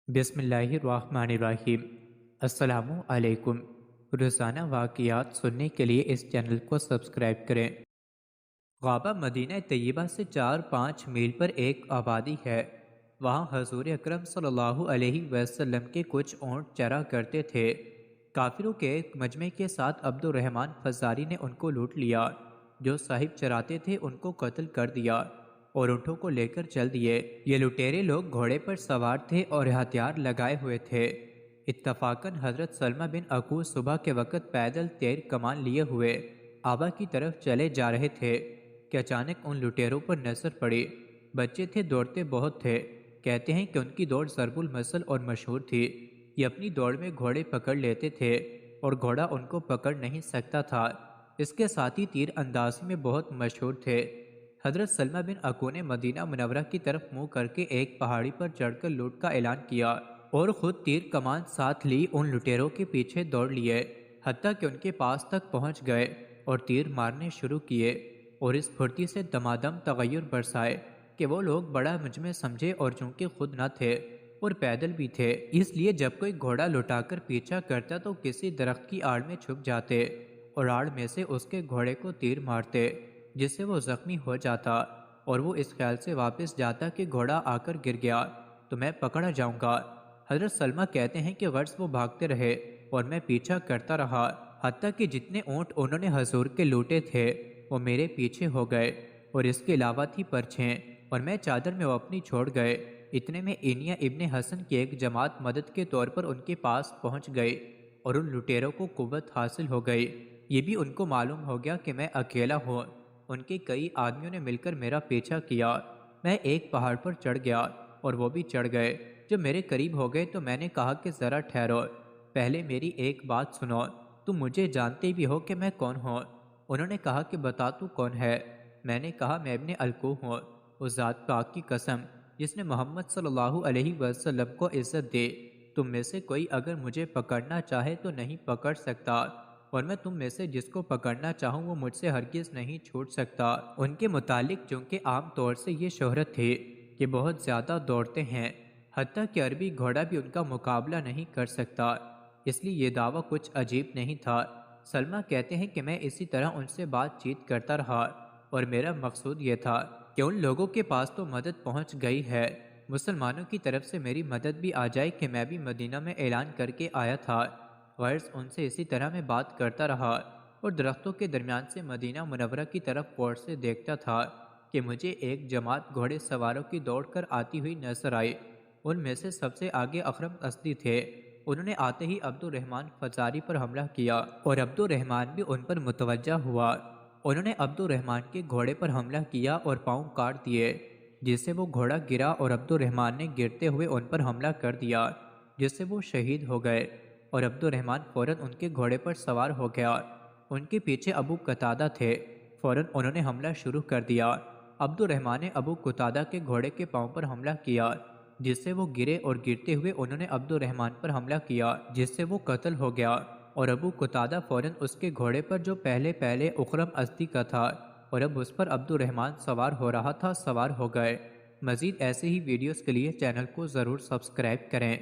بسم اللہ الرحمن الرحیم۔ السلام علیکم۔ روزانہ واقعات سننے کے لیے اس چینل کو سبسکرائب کریں۔ غابہ مدینہ طیبہ سے 4-5 میل پر ایک آبادی ہے۔ وہاں حضور اکرم صلی اللہ علیہ وسلم کے کچھ اونٹ چرا کرتے تھے۔ کافروں کے ایک مجمع کے ساتھ عبد الرحمن فزاری نے ان کو لوٹ لیا۔ جو صاحب چراتے تھے ان کو قتل کر دیا اور اونٹوں کو لے کر چل دیے۔ یہ لٹیرے لوگ گھوڑے پر سوار تھے اور ہتھیار لگائے ہوئے تھے۔ اتفاقاً حضرت سلمہ بن عقوع صبح کے وقت پیدل تیر کمان لیے ہوئے آبا کی طرف چلے جا رہے تھے کہ اچانک ان لٹیروں پر نظر پڑی۔ بچے تھے، دوڑتے بہت تھے۔ کہتے ہیں کہ ان کی دوڑ ضرب المثل اور مشہور تھی۔ یہ اپنی دوڑ میں گھوڑے پکڑ لیتے تھے اور گھوڑا ان کو پکڑ نہیں سکتا تھا۔ اس کے ساتھ ہی تیر اندازی میں بہت مشہور تھے۔ حضرت سلمہ بن عقوع نے مدینہ منورہ کی طرف منہ کر کے ایک پہاڑی پر چڑھ کر لوٹ کا اعلان کیا اور خود تیر کمان ساتھ لی ان لٹیروں کے پیچھے دوڑ لیے، حتیٰ کہ ان کے پاس تک پہنچ گئے اور تیر مارنے شروع کیے اور اس پھرتی سے دمادم تغیر برسائے کہ وہ لوگ بڑا مجمع سمجھے، اور چونکہ خود نہ تھے اور پیدل بھی تھے، اس لیے جب کوئی گھوڑا لٹا کر پیچھا کرتا تو کسی درخت کی آڑ میں چھپ جاتے اور آڑ میں سے اس کے گھوڑے کو تیر مارتے، جس سے وہ زخمی ہو جاتا اور وہ اس خیال سے واپس جاتا کہ گھوڑا آ کر گر گیا تو میں پکڑا جاؤں گا۔ حضرت سلمہ کہتے ہیں کہ غرض وہ بھاگتے رہے اور میں پیچھا کرتا رہا، حتیٰ کہ جتنے اونٹ انہوں نے حضور کے لوٹے تھے وہ میرے پیچھے ہو گئے، اور اس کے علاوہ تھی پرچھیں اور میں چادر میں وہ اپنی چھوڑ گئے۔ اتنے میں اینیا ابن حسن کی ایک جماعت مدد کے طور پر ان کے پاس پہنچ گئی اور ان لٹیروں کو قوت حاصل ہو گئی۔ یہ بھی ان کو معلوم ہو گیا کہ میں اکیلا ہوں۔ ان کے کئی آدمیوں نے مل کر میرا پیچھا کیا۔ میں ایک پہاڑ پر چڑھ گیا اور وہ بھی چڑھ گئے۔ جب میرے قریب ہو گئے تو میں نے کہا کہ ذرا ٹھہرو، پہلے میری ایک بات سنو، تم مجھے جانتے بھی ہو کہ میں کون ہوں؟ انہوں نے کہا کہ بتا تو کون ہے؟ میں نے کہا میں ابن الکوع ہوں، اس ذات پاک کی قسم جس نے محمد صلی اللہ علیہ وسلم کو عزت دے، تم میں سے کوئی اگر مجھے پکڑنا چاہے تو نہیں پکڑ سکتا، اور میں تم میں سے جس کو پکڑنا چاہوں وہ مجھ سے ہرگز نہیں چھوٹ سکتا۔ ان کے متعلق چونکہ عام طور سے یہ شہرت تھی کہ بہت زیادہ دوڑتے ہیں، حتیٰ کہ عربی گھوڑا بھی ان کا مقابلہ نہیں کر سکتا، اس لیے یہ دعویٰ کچھ عجیب نہیں تھا۔ سلمہ کہتے ہیں کہ میں اسی طرح ان سے بات چیت کرتا رہا اور میرا مقصود یہ تھا کہ ان لوگوں کے پاس تو مدد پہنچ گئی ہے، مسلمانوں کی طرف سے میری مدد بھی آ جائے کہ میں بھی مدینہ میں اعلان کر کے آیا تھا۔ غرض ان سے اسی طرح میں بات کرتا رہا اور درختوں کے درمیان سے مدینہ منورہ کی طرف غور سے دیکھتا تھا کہ مجھے ایک جماعت گھوڑے سواروں کی دوڑ کر آتی ہوئی نظر آئی۔ ان میں سے سب سے آگے اکرم اسدی تھے۔ انہوں نے آتے ہی عبد الرحمن فزاری پر حملہ کیا اور عبد الرحمن بھی ان پر متوجہ ہوا۔ انہوں نے عبد الرحمن کے گھوڑے پر حملہ کیا اور پاؤں کاٹ دیے، جس سے وہ گھوڑا گرا، اور عبد الرحمن نے گرتے ہوئے ان پر حملہ کر دیا، جس سے وہ شہید ہو گئے، اور عبد الرحمن فوراً ان کے گھوڑے پر سوار ہو گیا۔ ان کے پیچھے ابو قتادہ تھے، فوراً انہوں نے حملہ شروع کر دیا۔ عبد الرحمن نے ابو قتادہ کے گھوڑے کے پاؤں پر حملہ کیا، جس سے وہ گرے، اور گرتے ہوئے انہوں نے عبد الرحمن پر حملہ کیا، جس سے وہ قتل ہو گیا، اور ابو قتادہ فوراً اس کے گھوڑے پر جو پہلے اکرم اسدی کا تھا اور اب اس پر عبد الرحمن سوار ہو رہا تھا، سوار ہو گئے۔ مزید ایسے ہی ویڈیوز کے لیے چینل کو ضرور سبسکرائب کریں۔